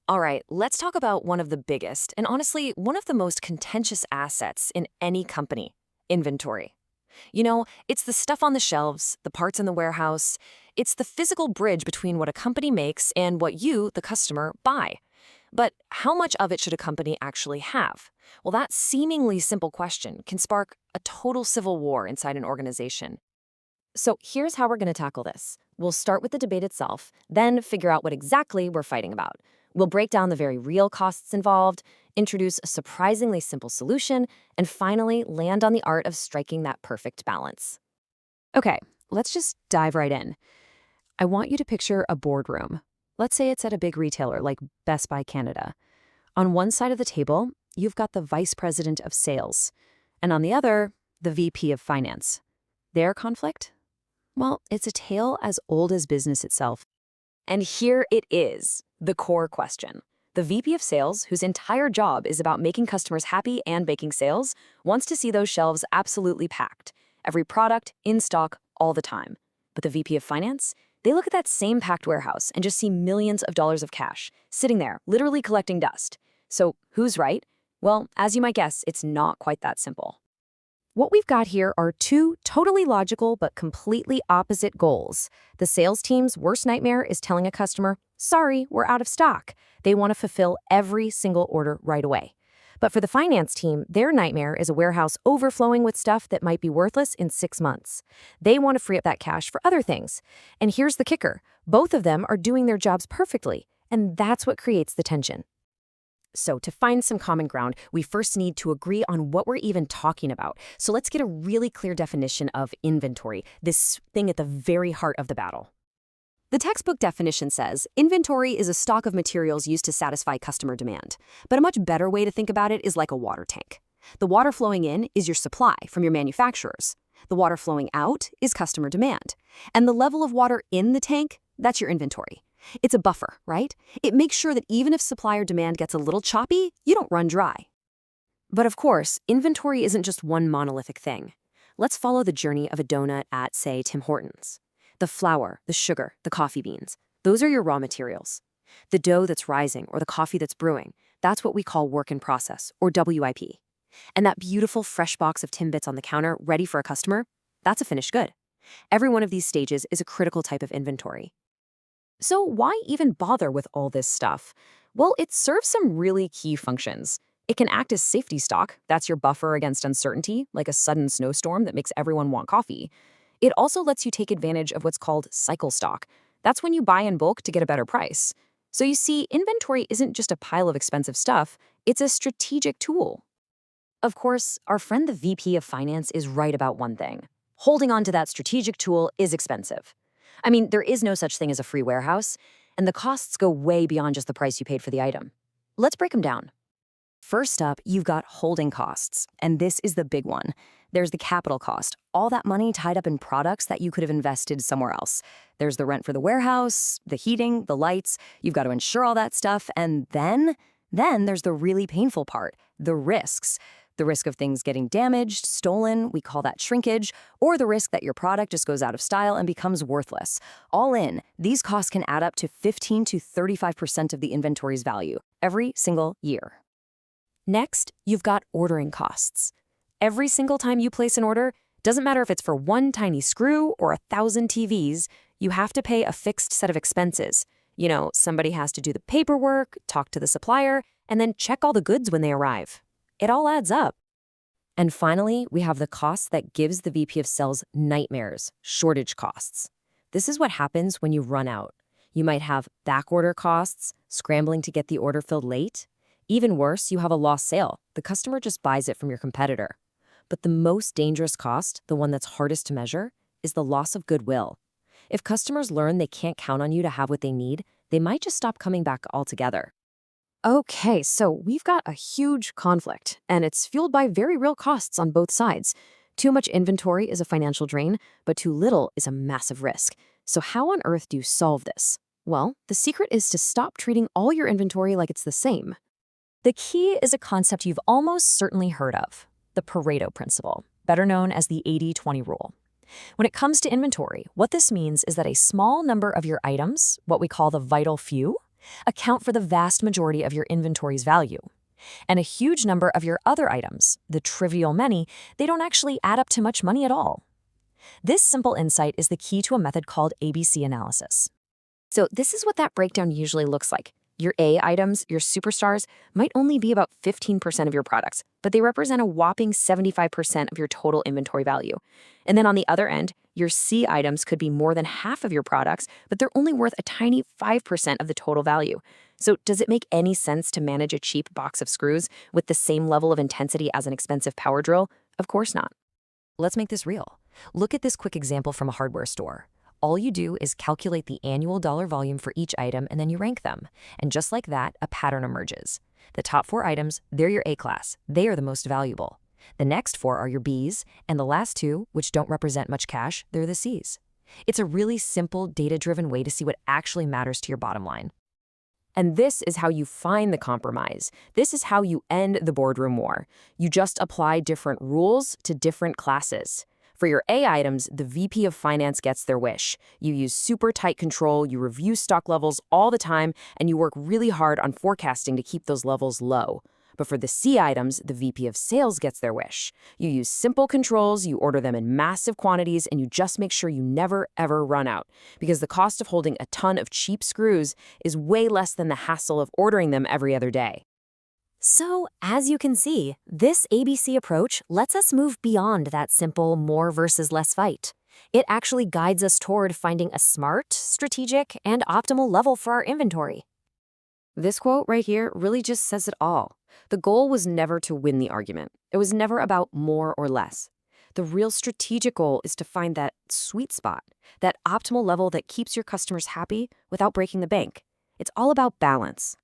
All right, let's talk about one of the biggest and honestly, one of the most contentious assets in any company: inventory. It's the stuff on the shelves, the parts in the warehouse. It's the physical bridge between what a company makes and what you, the customer, buy. But how much of it should a company actually have? Well, that seemingly simple question can spark a total civil war inside an organization. So here's how we're going to tackle this. We'll start with the debate itself, then figure out what exactly we're fighting about. We'll break down the very real costs involved, introduce a surprisingly simple solution, and finally land on the art of striking that perfect balance. Okay, let's just dive right in. I want you to picture a boardroom. Let's say it's at a big retailer like Best Buy Canada. On one side of the table, you've got the vice president of sales, and on the other, the VP of finance. Their conflict? Well, it's a tale as old as business itself. And here it is, the core question. The VP of sales, whose entire job is about making customers happy and making sales, wants to see those shelves absolutely packed. Every product in stock all the time. But the VP of finance? They look at that same packed warehouse and just see millions of dollars of cash, sitting there, literally collecting dust. So who's right? Well, as you might guess, it's not quite that simple. What we've got here are two totally logical but completely opposite goals. The sales team's worst nightmare is telling a customer, sorry, we're out of stock. They want to fulfill every single order right away. But for the finance team, their nightmare is a warehouse overflowing with stuff that might be worthless in 6 months. They want to free up that cash for other things. And here's the kicker. Both of them are doing their jobs perfectly, and that's what creates the tension. So to find some common ground, we first need to agree on what we're even talking about. So let's get a really clear definition of inventory, this thing at the very heart of the battle. The textbook definition says, inventory is a stock of materials used to satisfy customer demand. But a much better way to think about it is like a water tank. The water flowing in is your supply from your manufacturers. The water flowing out is customer demand. And the level of water in the tank, that's your inventory. It's a buffer, right? It makes sure that even if supplier demand gets a little choppy, you don't run dry. But of course, inventory isn't just one monolithic thing. Let's follow the journey of a donut at, say, Tim Hortons. The flour, the sugar, the coffee beans, those are your raw materials. The dough that's rising or the coffee that's brewing, that's what we call work in process, or WIP. And that beautiful fresh box of Timbits on the counter ready for a customer, that's a finished good. Every one of these stages is a critical type of inventory. So why even bother with all this stuff? Well, it serves some really key functions. It can act as safety stock, that's your buffer against uncertainty, like a sudden snowstorm that makes everyone want coffee. It also lets you take advantage of what's called cycle stock. That's when you buy in bulk to get a better price. So you see, inventory isn't just a pile of expensive stuff, it's a strategic tool. Of course, our friend the VP of Finance is right about one thing. Holding on to that strategic tool is expensive. I mean, there is no such thing as a free warehouse, and the costs go way beyond just the price you paid for the item. Let's break them down. First up, you've got holding costs, and this is the big one. There's the capital cost, all that money tied up in products that you could have invested somewhere else. There's the rent for the warehouse, the heating, the lights, you've got to insure all that stuff, and then there's the really painful part, the risks. The risk of things getting damaged, stolen, we call that shrinkage, or the risk that your product just goes out of style and becomes worthless. All in, these costs can add up to 15 to 35% of the inventory's value every single year. Next, you've got ordering costs. Every single time you place an order, doesn't matter if it's for one tiny screw or 1,000 TVs, you have to pay a fixed set of expenses. Somebody has to do the paperwork, talk to the supplier, and then check all the goods when they arrive. It all adds up. And finally, we have the cost that gives the VP of Sales nightmares, shortage costs. This is what happens when you run out. You might have backorder costs, scrambling to get the order filled late. Even worse, you have a lost sale. The customer just buys it from your competitor. But the most dangerous cost, the one that's hardest to measure, is the loss of goodwill. If customers learn they can't count on you to have what they need, they might just stop coming back altogether. Okay, so we've got a huge conflict, and it's fueled by very real costs on both sides. Too much inventory is a financial drain, but too little is a massive risk. So how on earth do you solve this? Well, the secret is to stop treating all your inventory like it's the same. The key is a concept you've almost certainly heard of, the Pareto principle, better known as the 80-20 rule. When it comes to inventory, what this means is that a small number of your items, what we call the vital few, account for the vast majority of your inventory's value. And a huge number of your other items, the trivial many, they don't actually add up to much money at all. This simple insight is the key to a method called ABC analysis. So this is what that breakdown usually looks like. Your A items, your superstars, might only be about 15% of your products, but they represent a whopping 75% of your total inventory value. And then on the other end, your C items could be more than half of your products, but they're only worth a tiny 5% of the total value. So does it make any sense to manage a cheap box of screws with the same level of intensity as an expensive power drill? Of course not. Let's make this real. Look at this quick example from a hardware store. All you do is calculate the annual dollar volume for each item and then you rank them. And just like that, a pattern emerges. The top 4 items, they're your A class. They are the most valuable. The next 4 are your Bs, and the last 2, which don't represent much cash, they're the Cs. It's a really simple, data-driven way to see what actually matters to your bottom line. And this is how you find the compromise. This is how you end the boardroom war. You just apply different rules to different classes. For your A items, the VP of Finance gets their wish. You use super tight control, you review stock levels all the time, and you work really hard on forecasting to keep those levels low. But for the C items, the VP of Sales gets their wish. You use simple controls, you order them in massive quantities, and you just make sure you never, ever run out. Because the cost of holding a ton of cheap screws is way less than the hassle of ordering them every other day. So, as you can see, this ABC approach lets us move beyond that simple more versus less fight. It actually guides us toward finding a smart, strategic, and optimal level for our inventory. This quote right here really just says it all. The goal was never to win the argument. It was never about more or less. The real strategic goal is to find that sweet spot, that optimal level that keeps your customers happy without breaking the bank. It's all about balance.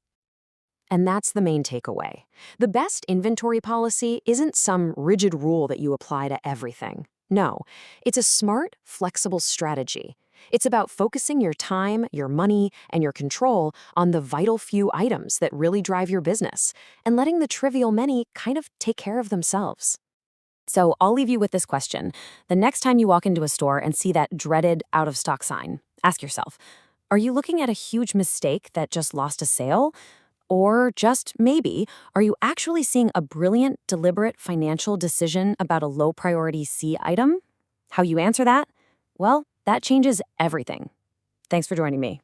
And that's the main takeaway. The best inventory policy isn't some rigid rule that you apply to everything. No, it's a smart, flexible strategy. It's about focusing your time, your money, and your control on the vital few items that really drive your business, and letting the trivial many kind of take care of themselves. So I'll leave you with this question. The next time you walk into a store and see that dreaded out-of-stock sign, ask yourself, are you looking at a huge mistake that just lost a sale? Or just maybe, are you actually seeing a brilliant, deliberate financial decision about a low-priority C item? How you answer that? Well, that changes everything. Thanks for joining me.